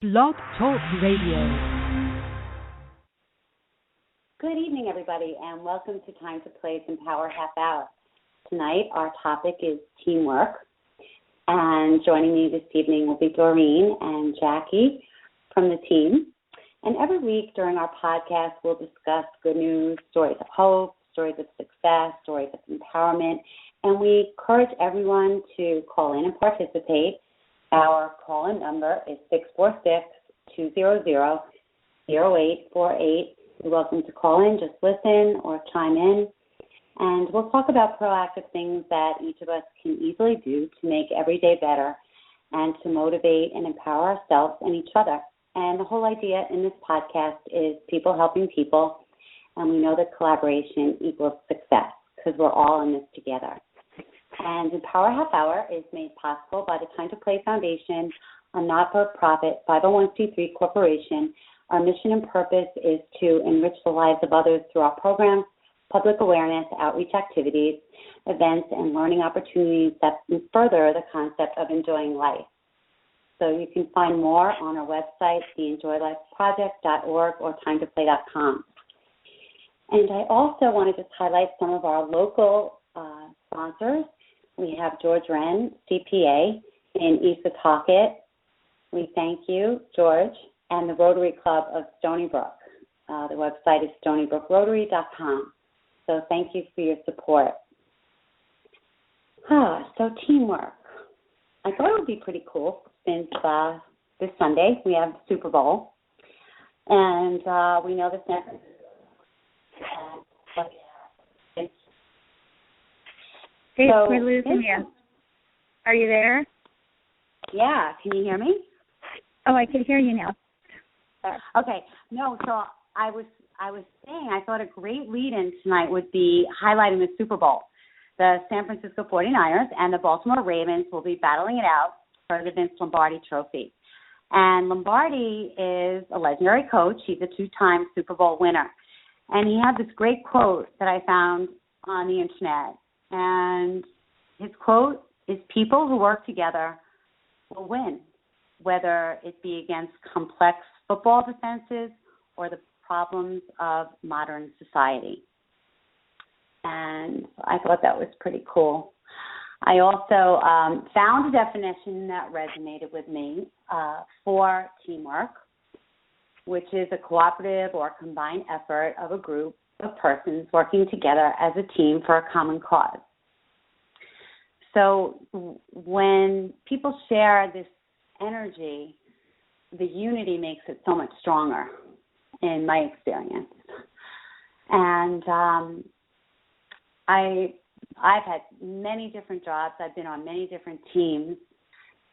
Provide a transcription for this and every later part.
Blog Talk Radio. Good evening, everybody, and welcome to Time to Play's Empower Half Hour. Tonight, our topic is teamwork, and joining me this evening will be Doreen and Jackie from the team. And every week during our podcast, we'll discuss good news, stories of hope, stories of success, stories of empowerment, and we encourage everyone to call in and participate. Our call-in number is 646-200-0848. You're welcome to call in, just listen, or chime in. And we'll talk about proactive things that each of us can easily do to make every day better and to motivate and empower ourselves and each other. And the whole idea in this podcast is people helping people, and we know that collaboration equals success because we're all in this together. And Empower Half Hour is made possible by the Time to Play Foundation, a not-for-profit 501c3 corporation. Our mission and purpose is to enrich the lives of others through our programs, public awareness, outreach activities, events, and learning opportunities that further the concept of enjoying life. So you can find more on our website, theenjoylifeproject.org or timetoplay.com. And I also want to just highlight some of our local sponsors. We have George Wren, CPA, in East Setauket. We thank you, George, and the Rotary Club of Stony Brook. The website is stonybrookrarotary.com. So thank you for your support. So teamwork. I thought it would be pretty cool since this Sunday we have the Super Bowl. And we know the San Francisco. Hey, we're losing you. Are you there? Yeah. Can you hear me? Oh, I can hear you now. Okay. No, so I was saying I thought a great lead-in tonight would be highlighting the Super Bowl. The San Francisco 49ers and the Baltimore Ravens will be battling it out for the Vince Lombardi Trophy. And Lombardi is a legendary coach. He's a two-time Super Bowl winner. And he had this great quote that I found on the Internet. And his quote is, "People who work together will win, whether it be against complex football defenses or the problems of modern society." And I thought that was pretty cool. I also found a definition that resonated with me for teamwork, which is a cooperative or combined effort of a group of persons working together as a team for a common cause. So when people share this energy, the unity makes it so much stronger, in my experience. And I've had many different jobs. I've been on many different teams,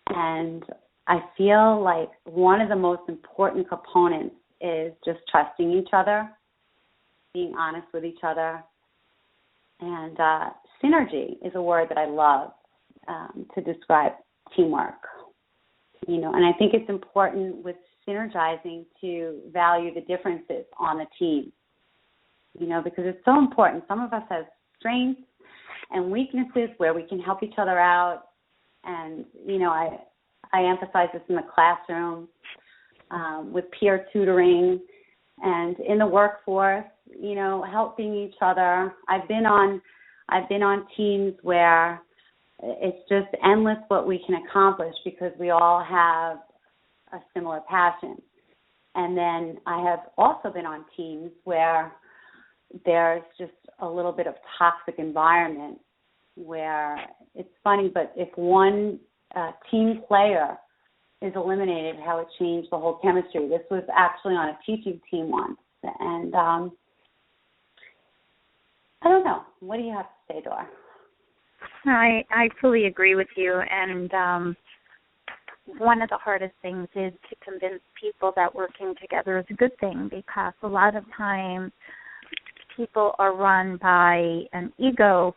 and I feel like one of the most important components is just trusting each other, being honest with each other, and synergy is a word that I love to describe teamwork. And I think it's important with synergizing to value the differences on the team, because it's so important. Some of us have strengths and weaknesses where we can help each other out, and, I emphasize this in the classroom, with peer tutoring, and in the workforce, helping each other. I've been on teams where it's just endless what we can accomplish because we all have a similar passion. And then I have also been on teams where there's just a little bit of toxic environment where it's funny, but if one team player is eliminated, how it changed the whole chemistry. This was actually on a teaching team once. And I don't know. What do you have to say, Dora? I fully agree with you. And one of the hardest things is to convince people that working together is a good thing, because a lot of times people are run by an ego.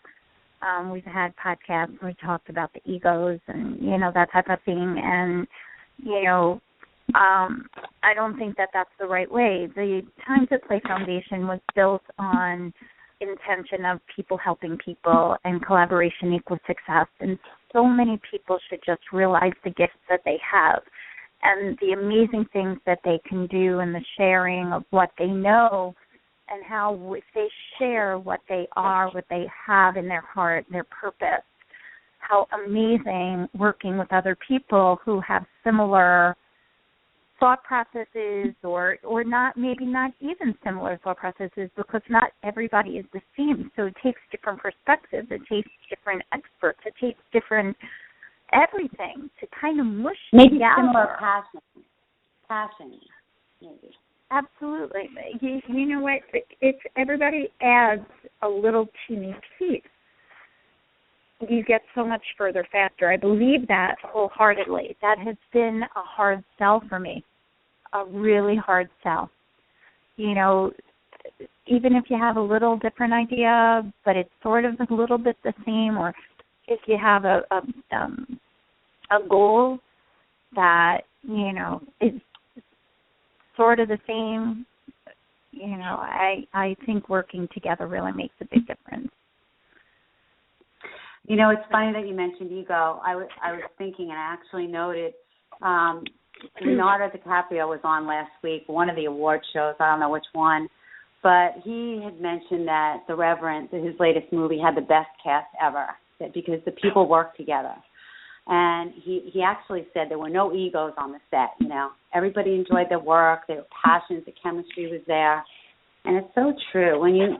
We've had podcasts where we talked about the egos and, that type of thing. And, I don't think that that's the right way. The Time to Play Foundation was built on intention of people helping people and collaboration equals success. And so many people should just realize the gifts that they have and the amazing things that they can do and the sharing of what they know and how if they share what they are, what they have in their heart, their purpose, how amazing working with other people who have similar thought processes or not, maybe not even similar thought processes, because not everybody is the same. So it takes different perspectives. It takes different experts. It takes different everything to kind of mush maybe together. Similar passion, maybe. Absolutely. You know what? It's everybody adds a little teeny piece. You get so much further faster. I believe that wholeheartedly. That has been a hard sell for me, a really hard sell. You know, even if you have a little different idea, but it's sort of a little bit the same, or if you have a goal that, you know, is sort of the same, you know, I think working together really makes a big difference. You know, it's funny that you mentioned ego. I was thinking, and I actually noted, Leonardo DiCaprio was on last week, one of the award shows, I don't know which one, but he had mentioned that The Reverend, his latest movie, had the best cast ever, because the people worked together. And he actually said there were no egos on the set, you know. Everybody enjoyed their work, they were passionate, the chemistry was there. And it's so true. When you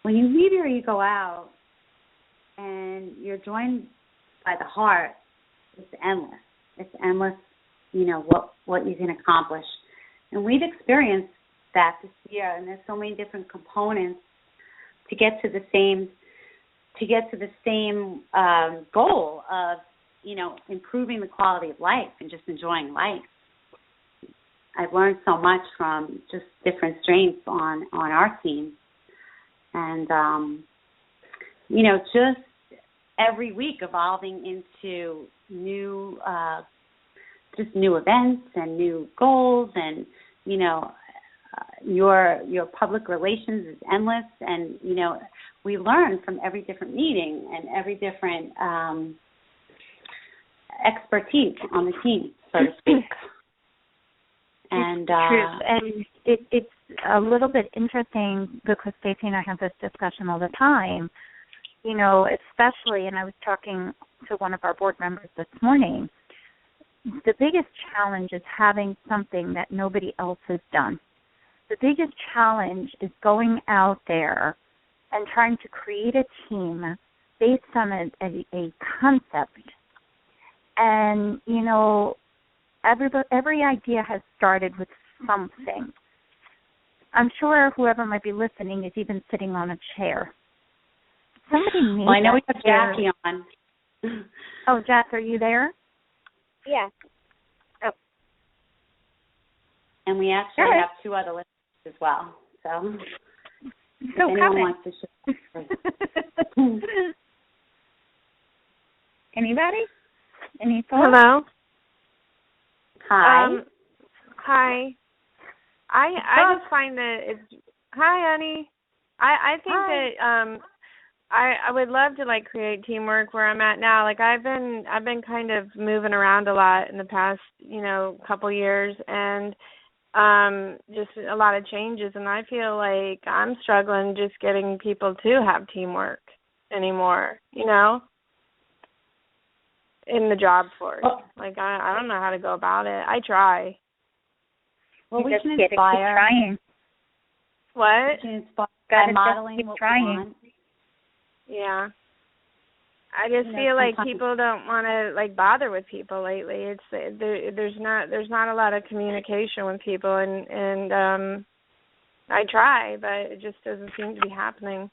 leave your ego out, and you're joined by the heart, it's endless. It's endless, you know, what you can accomplish. And we've experienced that this year, and there's so many different components to get to the same goal of, you know, improving the quality of life and just enjoying life. I've learned so much from just different strengths on our team. And, you know, just every week evolving into new events and new goals, and, you know, your public relations is endless, and, you know, we learn from every different meeting and every different expertise on the team, so to speak. And it's a little bit interesting because Stacy and I have this discussion all the time, you know, especially, and I was talking to one of our board members this morning, the biggest challenge is having something that nobody else has done. The biggest challenge is going out there and trying to create a team based on a concept. And, you know, every idea has started with something. I'm sure whoever might be listening is even sitting on a chair. Somebody made Well, I know we have chair. Jackie on. Oh, Jack, are you there? Yeah. Oh. And we actually have two other listeners as well. So if anyone wants to share. Anybody? Any thoughts? Hello. Hi. Hi. I just find that it's. Hi, Annie. I think that I would love to like create teamwork where I'm at now. Like I've been kind of moving around a lot in the past, you know, couple years, and just a lot of changes, and I feel like I'm struggling just getting people to have teamwork anymore, you know, in the job force. Like I don't know how to go about it. I try. Well, we can keep inspire. Trying. What? We can inspire by modeling what we want. Yeah. I just feel like people don't want to like bother with people lately. It's there's not a lot of communication with people, and I try, but it just doesn't seem to be happening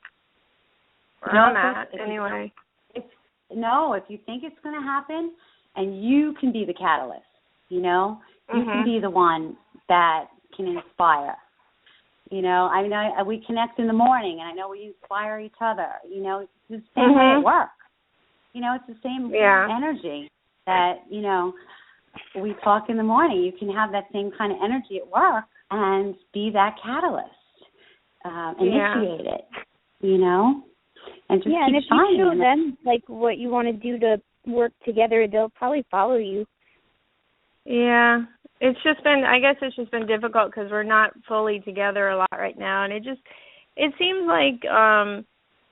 where I'm at anyway. If you think it's going to happen, and you can be the catalyst, you know, you can be the one that can inspire. You know, I know we connect in the morning, and I know we inspire each other. You know, it's the same way at work. You know, it's the same energy that, you know, we talk in the morning. You can have that same kind of energy at work and be that catalyst, initiate it, you know, and just keep and if shining. you show them, like, what you want to do to work together, they'll probably follow you. Yeah. I guess it's just been difficult because we're not fully together a lot right now, and it seems like,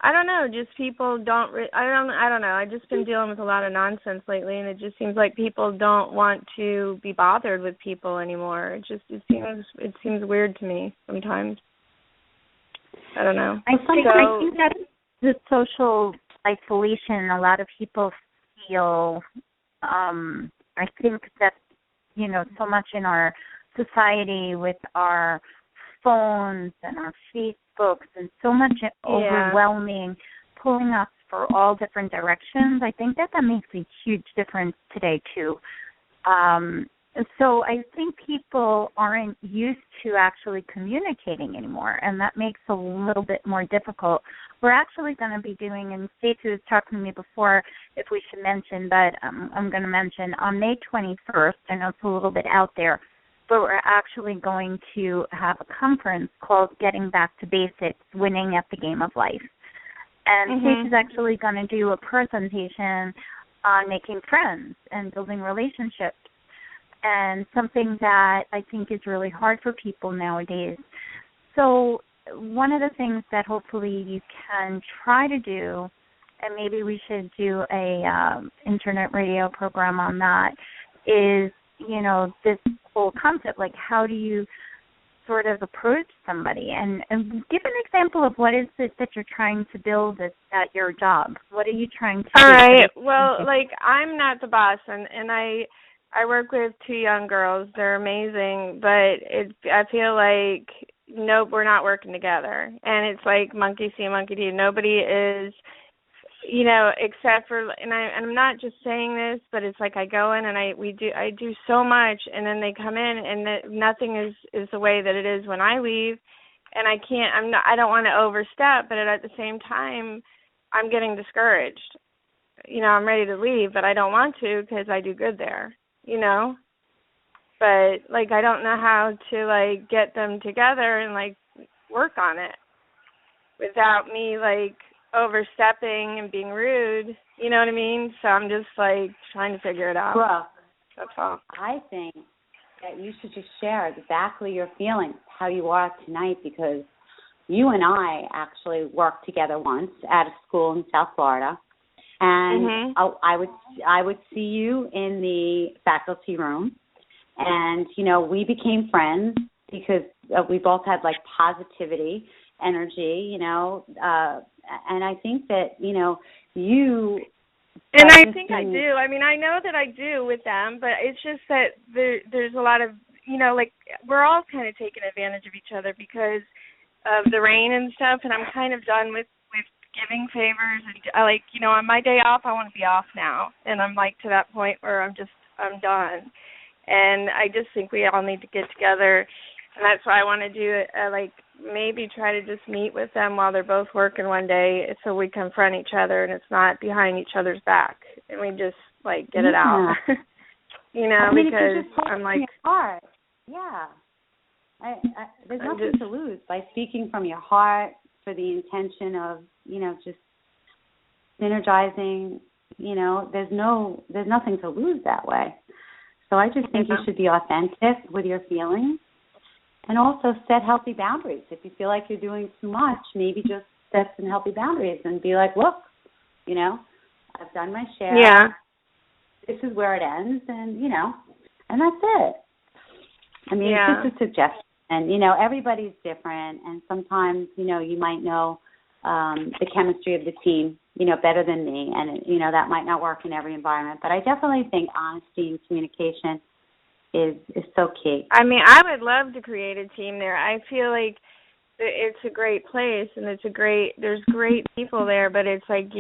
I don't know, just people don't, I don't know, I've just been dealing with a lot of nonsense lately, and it just seems like people don't want to be bothered with people anymore. It seems weird to me sometimes. I don't know. I think that the social isolation a lot of people feel, I think that, so much in our society with our phones and our Facebooks and so much overwhelming, pulling us for all different directions, I think that makes a huge difference today too. So I think people aren't used to actually communicating anymore, and that makes it a little bit more difficult. We're actually going to be doing, and Stacy was talking to me before if we should mention, but I'm going to mention on May 21st, I know it's a little bit out there, but we're actually going to have a conference called Getting Back to Basics, Winning at the Game of Life. And Stacy's actually going to do a presentation on making friends and building relationships, and something that I think is really hard for people nowadays. So one of the things that hopefully you can try to do, and maybe we should do a internet radio program on that, is, this whole concept, like how do you sort of approach somebody, and give an example of what is it that you're trying to build at your job. What are you trying to do? All right. Well, like, I'm not the boss, and I work with 2 young girls. They're amazing, but I feel like, nope, we're not working together. And it's like monkey see, monkey do. Nobody is, except for, and I'm not just saying this, but it's like I go in and I do so much, and then they come in and nothing is the way that it is when I leave, and I don't want to overstep, but at the same time, I'm getting discouraged. I'm ready to leave, but I don't want to because I do good there. But, like, I don't know how to, like, get them together and, like, work on it without me, like, overstepping and being rude, you know what I mean? So I'm just, like, trying to figure it out. Brooke, that's all. I think that you should just share exactly your feelings, how you are tonight, because you and I actually worked together once at a school in South Florida. And I would see you in the faculty room, and, we became friends because we both had, like, positivity, energy, and I think that, you... And I think I do. I mean, I know that I do with them, but it's just that there's a lot of, like, we're all kind of taking advantage of each other because of the rain and stuff, and I'm kind of done with giving favors, and I, like, on my day off, I want to be off now, and I'm, like, to that point where I'm done, and I just think we all need to get together, and that's why I want to do it, like, maybe try to just meet with them while they're both working one day, so we confront each other, and it's not behind each other's back, and we just, like, get it out, because I'm, like... Heart. Yeah. There's nothing to lose by speaking from your heart for the intention of, just synergizing, there's nothing to lose that way. So I just think you should be authentic with your feelings and also set healthy boundaries. If you feel like you're doing too much, maybe just set some healthy boundaries and be like, look, I've done my share. Yeah. This is where it ends, and, and that's it. I mean, it's just a suggestion. And, everybody's different, and sometimes, you might know the chemistry of the team, better than me, and, that might not work in every environment. But I definitely think honesty and communication is so key. I mean, I would love to create a team there. I feel like it's a great place, and there's great people there, but it's like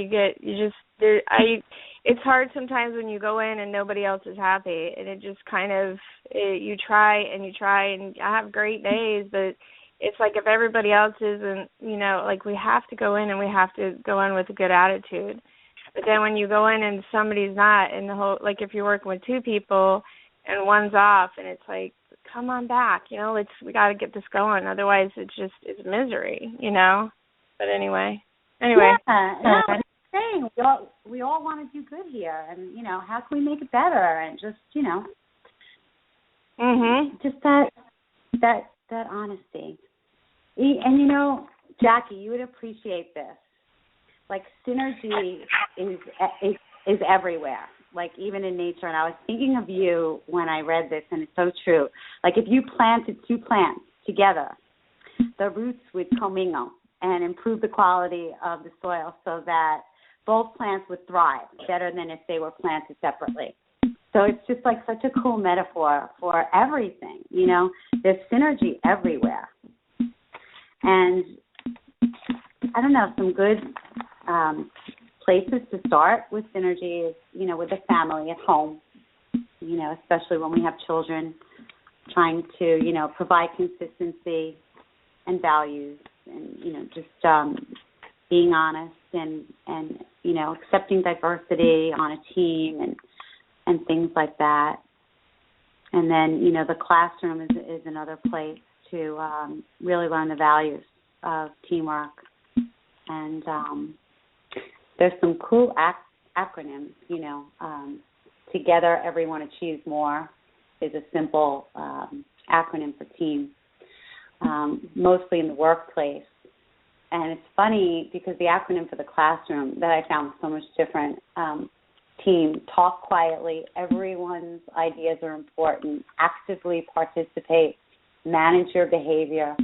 it's hard sometimes when you go in and nobody else is happy, and it just kind of, you try, and I have great days, but it's like if everybody else isn't, like, we have to go in and we have to go in with a good attitude. But then when you go in and somebody's not, and the whole, like, if you're working with 2 people and one's off, and it's like, come on back, we got to get this going. Otherwise, it's misery, But anyway. Yeah, that's the thing. We all want to do good here, and how can we make it better? And just Just that honesty. And you know, Jackie, you would appreciate this. Like, synergy is everywhere, like even in nature. And I was thinking of you when I read this, and it's so true. Like, if you planted two plants together, the roots would commingle and improve the quality of the soil so that both plants would thrive better than if they were planted separately. So it's just like such a cool metaphor for everything, you know. There's synergy everywhere. And I don't know, some good places to start with synergy is, you know, with the family at home, you know, especially when we have children, trying to, you know, provide consistency and values and, you know, just being honest and, you know, accepting diversity on a team and things like that. And then, you know, the classroom is another place to really learn the values of teamwork. And there's some cool acronyms, you know. Together, Everyone Achieves More is a simple acronym for team, mostly in the workplace. And it's funny because the acronym for the classroom that I found was so much different. Team, talk quietly, everyone's ideas are important, actively participate, manage your behavior.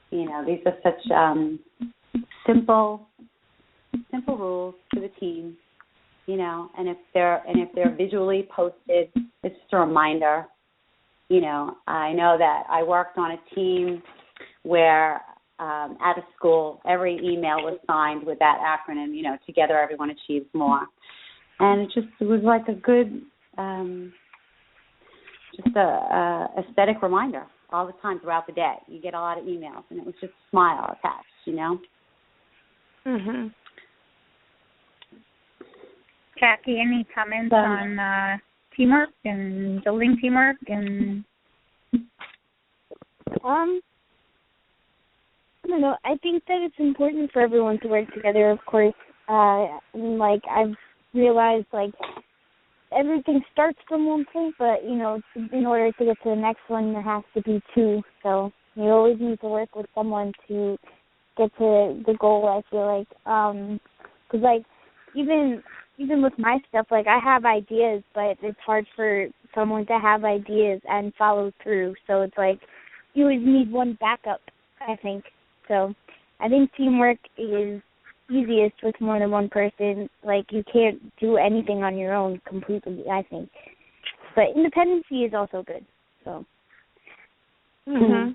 You know, these are such simple rules for the team, you know, and if they're visually posted, it's just a reminder. You know, I know that I worked on a team where at a school, every email was signed with that acronym, you know, Together Everyone Achieves More. And it was like a good, just a aesthetic reminder all the time throughout the day. You get a lot of emails, and it was just a smile attached, you know. Jackie, any comments on teamwork and building teamwork and? I don't know. I think that it's important for everyone to work together, of course. Like, I've realized, like, everything starts from one point, but, you know, in order to get to the next one, there has to be two. So you always need to work with someone to get to the goal, I feel like. Because, like, even with my stuff, like, I have ideas, but it's hard for someone to have ideas and follow through. So it's like you always need one backup, I think. So I think teamwork is easiest with more than one person. Like, you can't do anything on your own completely, I think. But independency is also good. So. Well,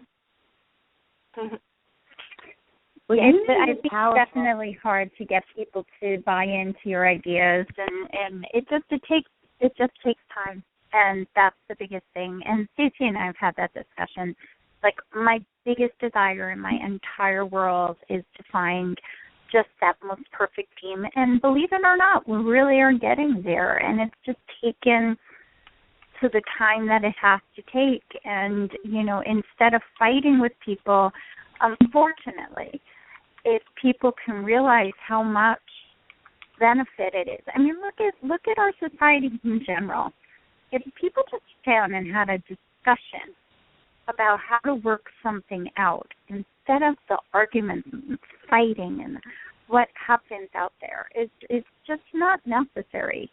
I think it's definitely hard to get people to buy into your ideas, and it just takes time, and that's the biggest thing. And Stacy and I have had that discussion. Like, my biggest desire in my entire world is to find just that most perfect team. And believe it or not, we really are getting there. And it's just taken to the time that it has to take. And, you know, instead of fighting with people, unfortunately, if people can realize how much benefit it is. I mean, look at our society in general. If people just sat down and had a discussion about how to work something out instead of the arguments and fighting and what happens out there, it's just not necessary.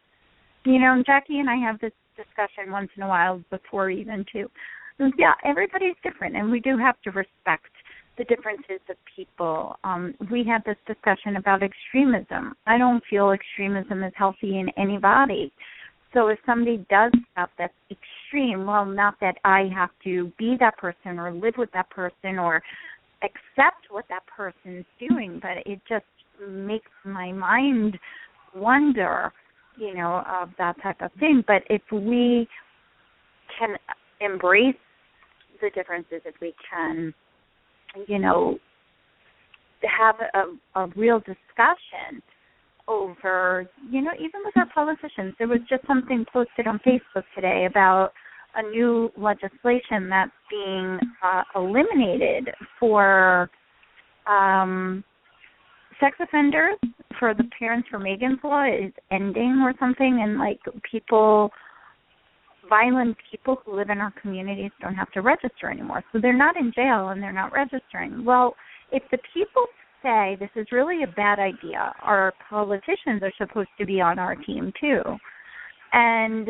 You know, Jackie and I have this discussion once in a while before even too. Yeah, everybody's different, and we do have to respect the differences of people. We had this discussion about extremism. I don't feel extremism is healthy in anybody. So if somebody does stuff that's extreme, well, not that I have to be that person or live with that person or accept what that person's doing, but it just makes my mind wonder, you know, of that type of thing. But if we can embrace the differences, if we can, you know, have a real discussion over, you know, even with our politicians. There was just something posted on Facebook today about a new legislation that's being eliminated for sex offenders, for the Parents for Megan's Law is ending or something, and, like, people violent people who live in our communities don't have to register anymore. So they're not in jail and they're not registering. Well, if the people say this is really a bad idea, our politicians are supposed to be on our team too. And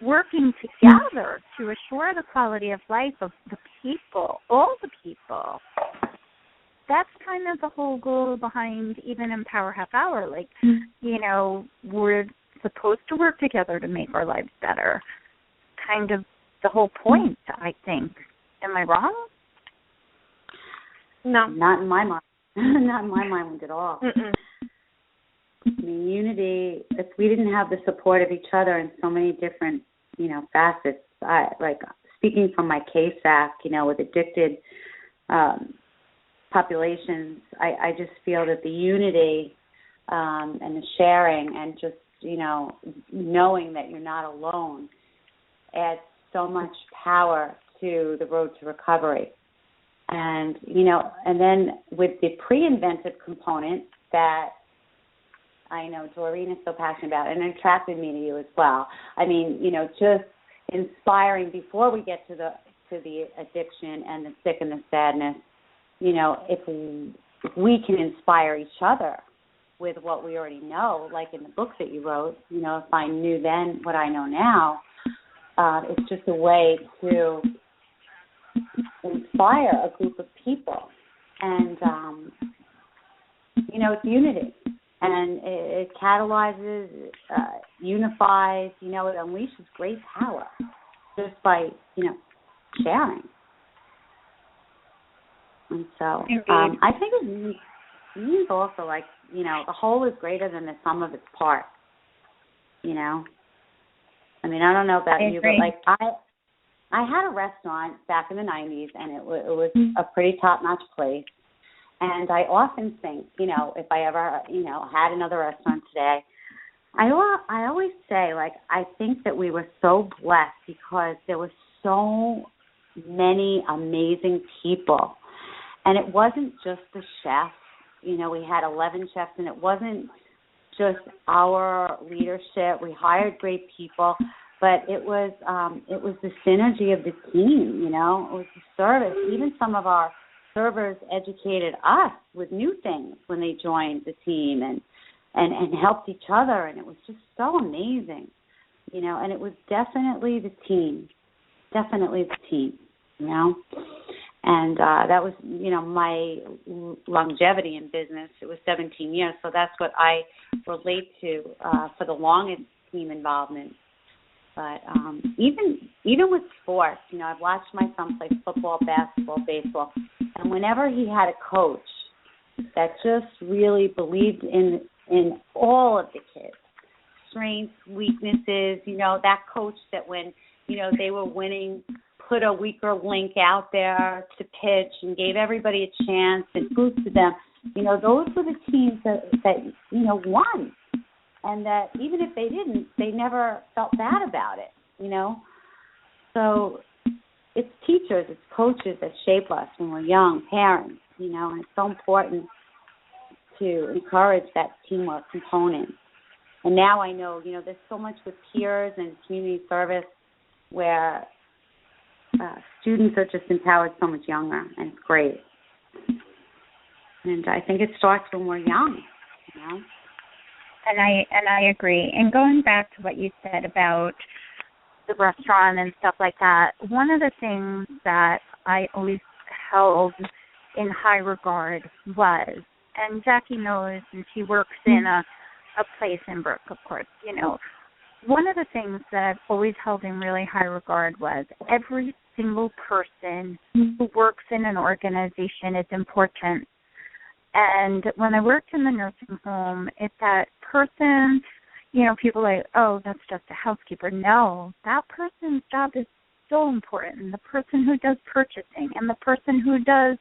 working together to assure the quality of life of the people, all the people. That's kind of the whole goal behind even Empower Half Hour. Like, you know, we're supposed to work together to make our lives better. Kind of the whole point, I think. Am I wrong? No. Not in my mind. Not in my mind at all. I mean, unity, if we didn't have the support of each other in so many different, you know, facets, like speaking from my KSAC, you know, with addicted populations, I just feel that the unity and the sharing and just, you know, knowing that you're not alone adds so much power to the road to recovery. And, you know, and then with the pre-inventive component that I know Doreen is so passionate about and attracted me to you as well. I mean, you know, just inspiring before we get to the addiction and the sick and the sadness, you know, if we can inspire each other with what we already know, like in the book that you wrote, you know, if I knew then what I know now, it's just a way to inspire a group of people. And, you know, it's unity. And it catalyzes, unifies, you know, it unleashes great power just by, you know, sharing. And so I think it means also, like, you know, the whole is greater than the sum of its parts, you know. I mean, I don't know about you, but, like, I had a restaurant back in the 90s, and it was a pretty top-notch place. And I often think, you know, if I ever, you know, had another restaurant today, I always say, like, I think that we were so blessed because there were so many amazing people. And it wasn't just the chef. You know, we had 11 chefs, and it wasn't just our leadership. We hired great people, but it was the synergy of the team, you know. It was the service. Even some of our servers educated us with new things when they joined the team and helped each other, and it was just so amazing, you know. And it was definitely the team, you know. And that was, you know, my longevity in business. It was 17 years, so that's what I relate to for the longest team involvement. But even with sports, you know, I've watched my son play football, basketball, baseball, and whenever he had a coach that just really believed in all of the kids, strengths, weaknesses, you know, that coach that when, you know, they were winning, put a weaker link out there to pitch and gave everybody a chance and boosted them, you know, those were the teams that you know, won. And that even if they didn't, they never felt bad about it, you know. So it's teachers, it's coaches that shape us when we're young, parents, you know, and it's so important to encourage that teamwork component. And now I know, you know, there's so much with peers and community service where students are just empowered so much younger, and it's great. And I think it starts when we're young, you know. And I agree. And going back to what you said about the restaurant and stuff like that, one of the things that I always held in high regard was, and Jackie knows, and she works in a place in Brooke, of course, you know, one of the things that I've always held in really high regard was every single person who works in an organization is important. And when I worked in the nursing home, if that person, you know, people are like, oh, that's just a housekeeper. No, that person's job is so important. The person who does purchasing, and the person who does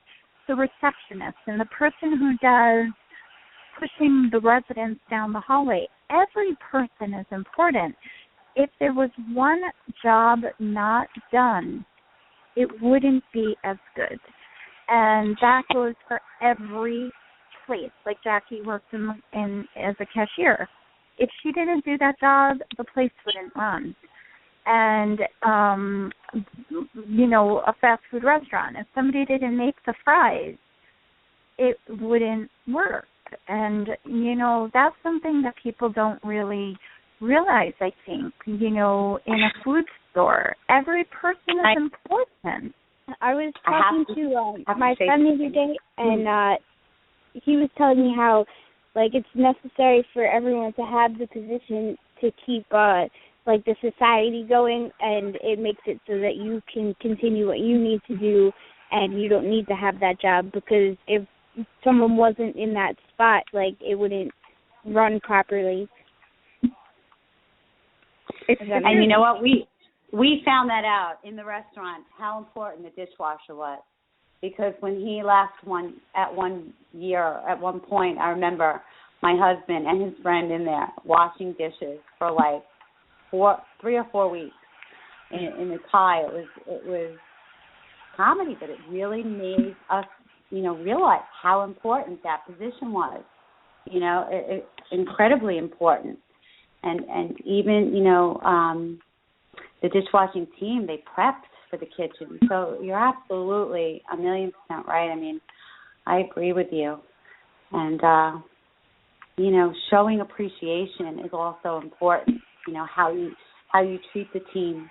the receptionist, and the person who does pushing the residents down the hallway. Every person is important. If there was one job not done, it wouldn't be as good. And that goes for every place. Like Jackie worked in as a cashier. If she didn't do that job, the place wouldn't run. and a fast food restaurant. If somebody didn't make the fries, it wouldn't work. And that's something that people don't really realize, I think. In a food store, every person is important. I was talking to my friend the other day, and he was telling me how, it's necessary for everyone to have the position to keep, the society going, and it makes it so that you can continue what you need to do, and you don't need to have that job, because if someone wasn't in that spot, it wouldn't run properly. And you know what? We found that out in the restaurant, how important the dishwasher was. Because when he left at one point, I remember my husband and his friend in there washing dishes for 3 or 4 weeks in the Thai. It was comedy, but it really made us, realize how important that position was. It's incredibly important. And even, the dishwashing team, they prepped for the kitchen. So you're absolutely 1,000,000% right. I mean, I agree with you. And, showing appreciation is also important. How you treat the team,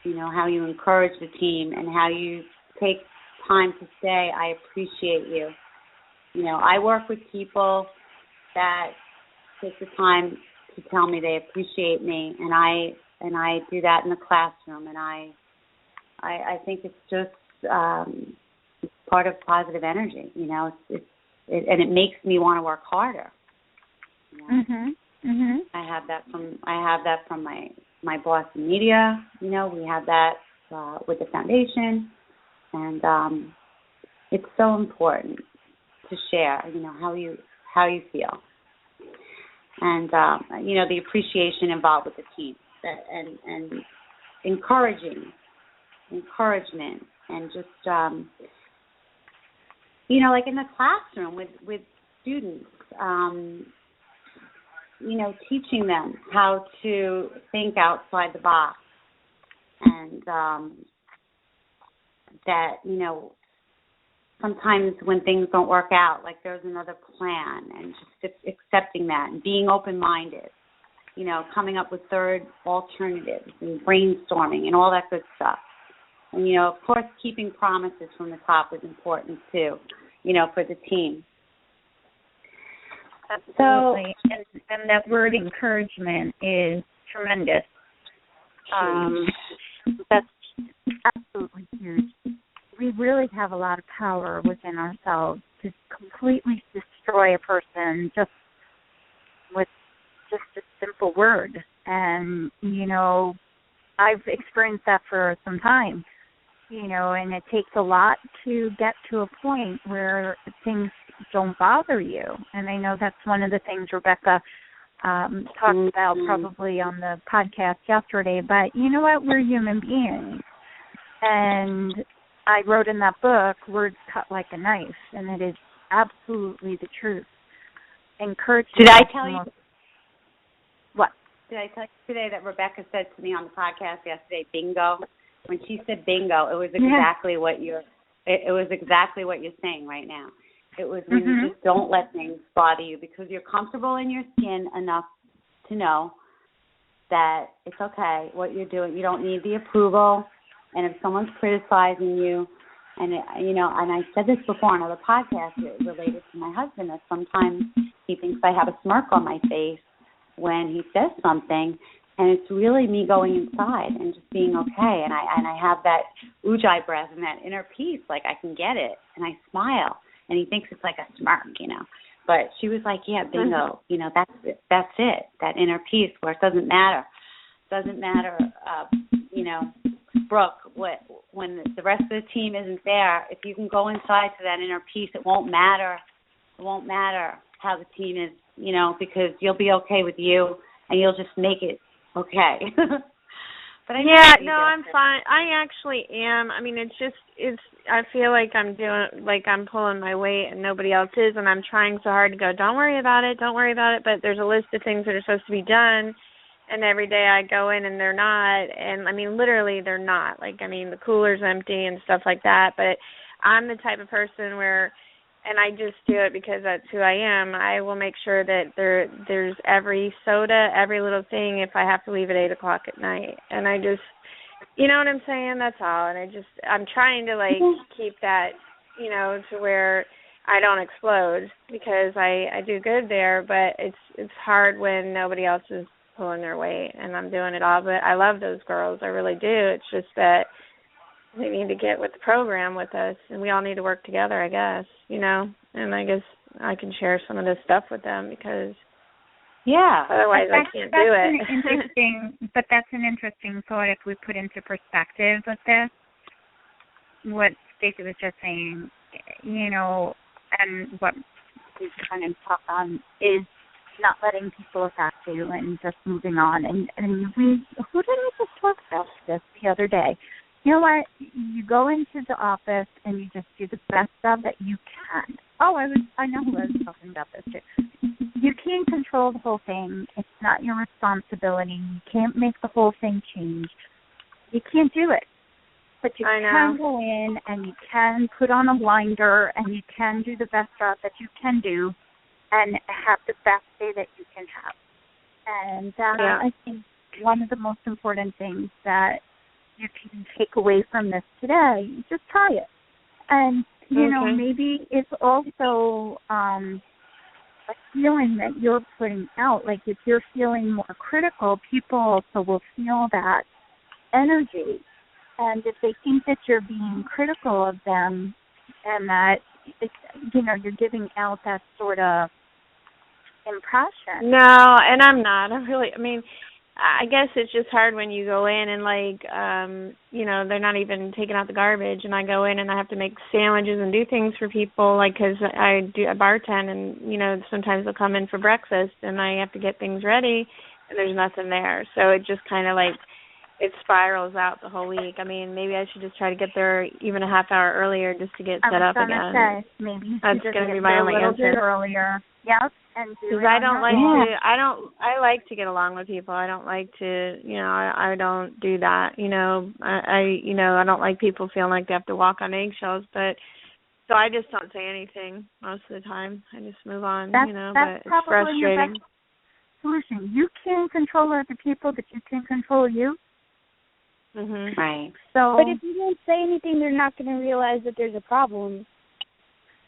how you encourage the team, and how you take time to say, I appreciate you. I work with people that take the time to tell me they appreciate me, and I do that in the classroom, and I think it's just it's part of positive energy. And it makes me want to work harder. I have that from my boss in media. We have that with the foundation, and it's so important to share. How you feel, and the appreciation involved with the team, and encouragement, and just in the classroom with students. Teaching them how to think outside the box, and that, sometimes when things don't work out, there's another plan, and just accepting that and being open-minded, coming up with third alternatives and brainstorming and all that good stuff. And, of course, keeping promises from the top is important too, for the team. Absolutely. And that word encouragement is tremendous. That's absolutely huge. We really have a lot of power within ourselves to completely destroy a person just with just a simple word. And, I've experienced that for some time, and it takes a lot to get to a point where things don't bother you. And I know that's one of the things Rebecca talked about probably on the podcast yesterday. But you know what? We're human beings. And I wrote in that book, Words Cut Like a Knife, and it is absolutely the truth. Encourage. Did I tell you? What? Did I tell you today that Rebecca said to me on the podcast yesterday, bingo? When she said bingo, it was exactly what you're saying right now. It was when you just don't let things bother you because you're comfortable in your skin enough to know that it's okay what you're doing. You don't need the approval. And if someone's criticizing you, and I said this before on other podcasts related to my husband, that sometimes he thinks I have a smirk on my face when he says something, and it's really me going inside and just being okay. And I have that ujjayi breath and that inner peace, like I can get it, and I smile. And he thinks it's like a smirk, But she was like, yeah, bingo, that's it, that inner peace where it doesn't matter. Brooke, when the rest of the team isn't there, if you can go inside to that inner peace, it won't matter. It won't matter how the team is, because you'll be okay with you and you'll just make it okay. But I'm fine. I actually am. I mean, I feel like I'm pulling my weight and nobody else is, and I'm trying so hard to go, don't worry about it, but there's a list of things that are supposed to be done, and every day I go in and they're not, and I mean literally they're not. Like, I mean, the cooler's empty and stuff like that, but I'm the type of person where, and I just do it because that's who I am, I will make sure that there's every soda, every little thing if I have to leave at 8 o'clock at night. And I just, you know what I'm saying? That's all. And I'm trying to, like, keep that, you know, to where I don't explode, because I do good there, but it's hard when nobody else is pulling their weight and I'm doing it all. But I love those girls. I really do. It's just that they need to get with the program with us, and we all need to work together, I guess, you know. And I guess I can share some of this stuff with them, because otherwise I can't do it. But that's an interesting thought if we put into perspective with this, what Stacy was just saying, you know, and what we've kind of talked on is not letting people affect you and just moving on. And who did I just talk about this the other day? You know what? You go into the office and you just do the best job that you can. I know who I was talking about this too. You can't control the whole thing. It's not your responsibility. You can't make the whole thing change. You can't do it. But you can go in and you can put on a blinder and you can do the best job that you can do and have the best day that you can have. And I think one of the most important things that you can take away from this today, just try it. And, you know, maybe it's also a feeling that you're putting out. Like, if you're feeling more critical, people also will feel that energy. And if they think that you're being critical of them and that, you know, you're giving out that sort of impression. No, and I'm not. I guess it's just hard when you go in and, like, you know, they're not even taking out the garbage, and I go in and I have to make sandwiches and do things for people, like, because I bartend, and, you know, sometimes they'll come in for breakfast, and I have to get things ready, and there's nothing there. So it just kind of, like, it spirals out the whole week. I mean, maybe I should just try to get there even a half hour earlier just to get set up again. I was going to say, maybe you that's going to be my only answer. A little bit earlier. Yep. Because I like to get along with people. I don't like to, you know, I don't do that, you know. I don't like people feeling like they have to walk on eggshells, but so I just don't say anything most of the time. I just move on, but it's frustrating. Your best solution. You can't control other people, but you can control you. Right. So, but if you don't say anything, they're not going to realize that there's a problem.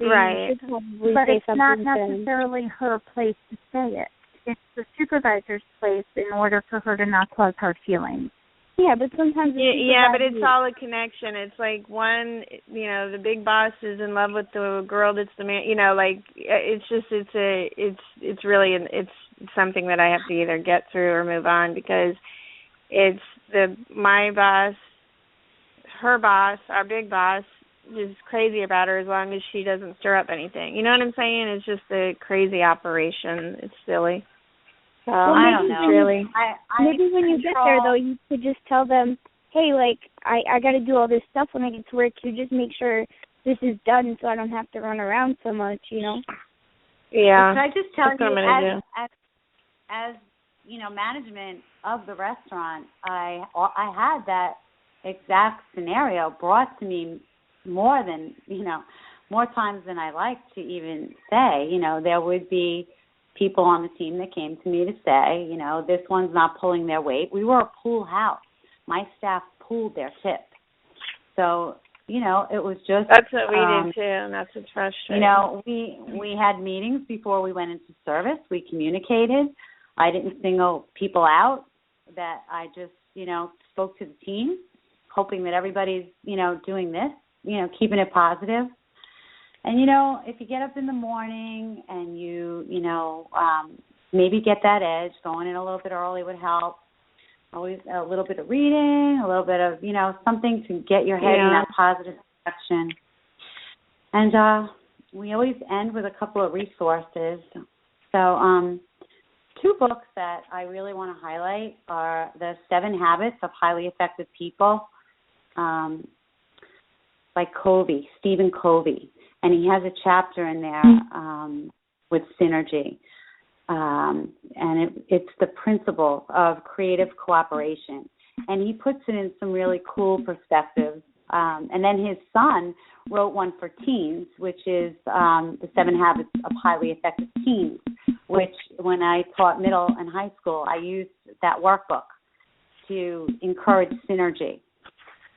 Right. But it's not necessarily her place to say it. It's the supervisor's place in order for her to not cause hard feelings. Yeah, but sometimes but it's all a connection. It's like one, you know, the big boss is in love with the girl that's the man. You know, like it's really something that I have to either get through or move on, because it's my boss, her boss, our big boss, is crazy about her as long as she doesn't stir up anything. You know what I'm saying? It's just a crazy operation. It's silly. So I don't know. Really. Maybe when you get there, though, you could just tell them, hey, like, I got to do all this stuff when I get to work. You just make sure this is done so I don't have to run around so much, you know? Yeah. Can I just tell you, as you know, management of the restaurant, I had that exact scenario brought to me more times than I like to even say. You know, there would be people on the team that came to me to say, you know, this one's not pulling their weight. We were a pool house. My staff pooled their tip. So, you know, it was just... That's what we did, too, and that's what's frustrating. You know, we had meetings before we went into service. We communicated. I didn't single people out. That I just, you know, spoke to the team, hoping that everybody's, you know, doing this, you know, keeping it positive. And, you know, if you get up in the morning and you know, maybe get that edge, going in a little bit early would help. Always a little bit of reading, a little bit of, you know, something to get your head in that positive direction. And we always end with a couple of resources. So 2 books that I really want to highlight are The 7 Habits of Highly Effective People by Stephen Covey. And he has a chapter in there with synergy. and it's the principle of creative cooperation. And he puts it in some really cool perspectives. And then his son wrote one for teens, which is The 7 Habits of Highly Effective Teens, which when I taught middle and high school, I used that workbook to encourage synergy.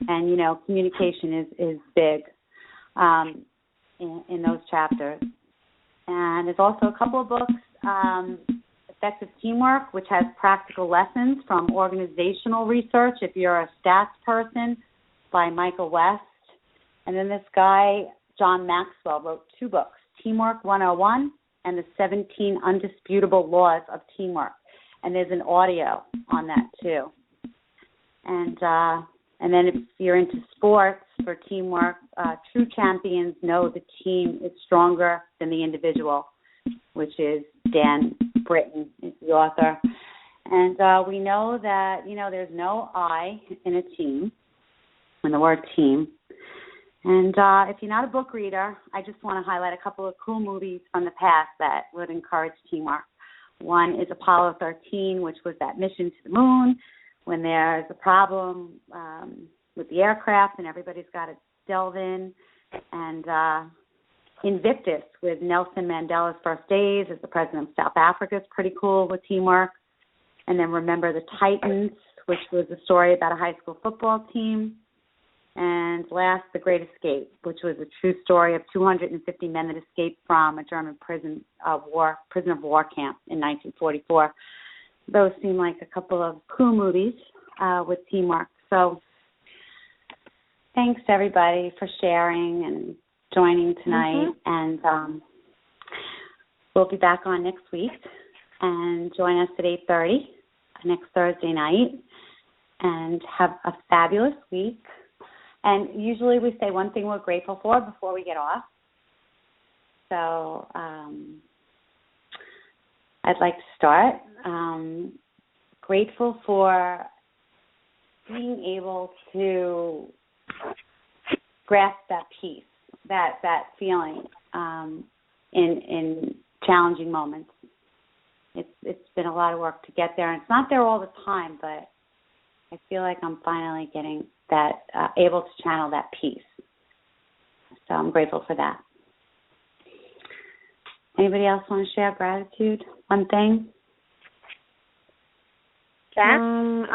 And, you know, communication is big in those chapters. And there's also a couple of books, Effective Teamwork, which has practical lessons from organizational research, if you're a stats person, by Michael West. And then this guy, John Maxwell, wrote 2 books, Teamwork 101 and The 17 Undisputable Laws of Teamwork. And there's an audio on that, too. And then if you're into sports for teamwork, true champions know the team is stronger than the individual, which is Dan Britton, is the author. And we know that, you know, there's no I in a team, in the word team. And if you're not a book reader, I just want to highlight a couple of cool movies from the past that would encourage teamwork. One is Apollo 13, which was that mission to the moon, when there's a problem with the aircraft and everybody's got to delve in. And Invictus with Nelson Mandela's first days as the president of South Africa is pretty cool with teamwork. And then Remember the Titans, which was a story about a high school football team. And last, The Great Escape, which was a true story of 250 men that escaped from a German prisoner of war camp in 1944. Those seem like a couple of cool movies with teamwork. So thanks, everybody, for sharing and joining tonight. And we'll be back on next week. And join us at 8:30 next Thursday night. And have a fabulous week. And usually we say one thing we're grateful for before we get off. So I'd like to start. Grateful for being able to grasp that peace, that feeling in challenging moments. It's been a lot of work to get there, and it's not there all the time, but I feel like I'm finally getting that, able to channel that peace. So I'm grateful for that. Anybody else want to share gratitude? One thing? Jack? I'm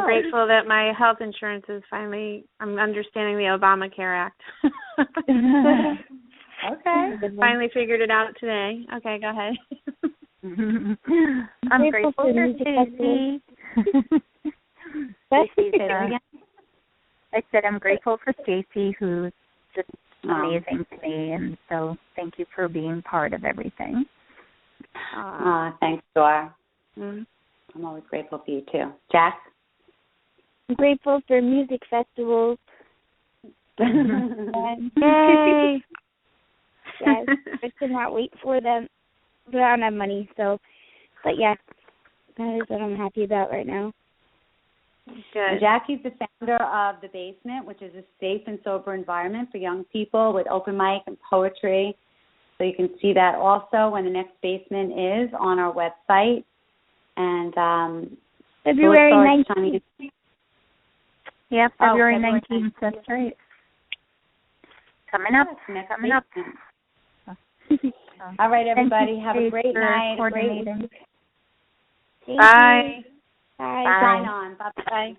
grateful that my health insurance is finally, I'm understanding the Obamacare Act. Okay. Finally figured it out today. Okay, go ahead. I'm grateful for Stacy. I said I'm grateful for Stacy, who's just amazing to me, and so thank you for being part of everything. Thanks, Dora. I'm always grateful for you, too. Jack? I'm grateful for music festivals. Yay! Yes, I cannot wait for them, but I don't have money, so, but yeah, that is what I'm happy about right now. Good. Jackie's the founder of The Basement, which is a safe and sober environment for young people with open mic and poetry. So you can see that also when the next basement is on our website. And February 19th. Yeah, February 19th. That's right. Coming up. Coming up. All right, everybody. Have a great night. Coordinating. Bye. Bye. Sign on. Bye-bye.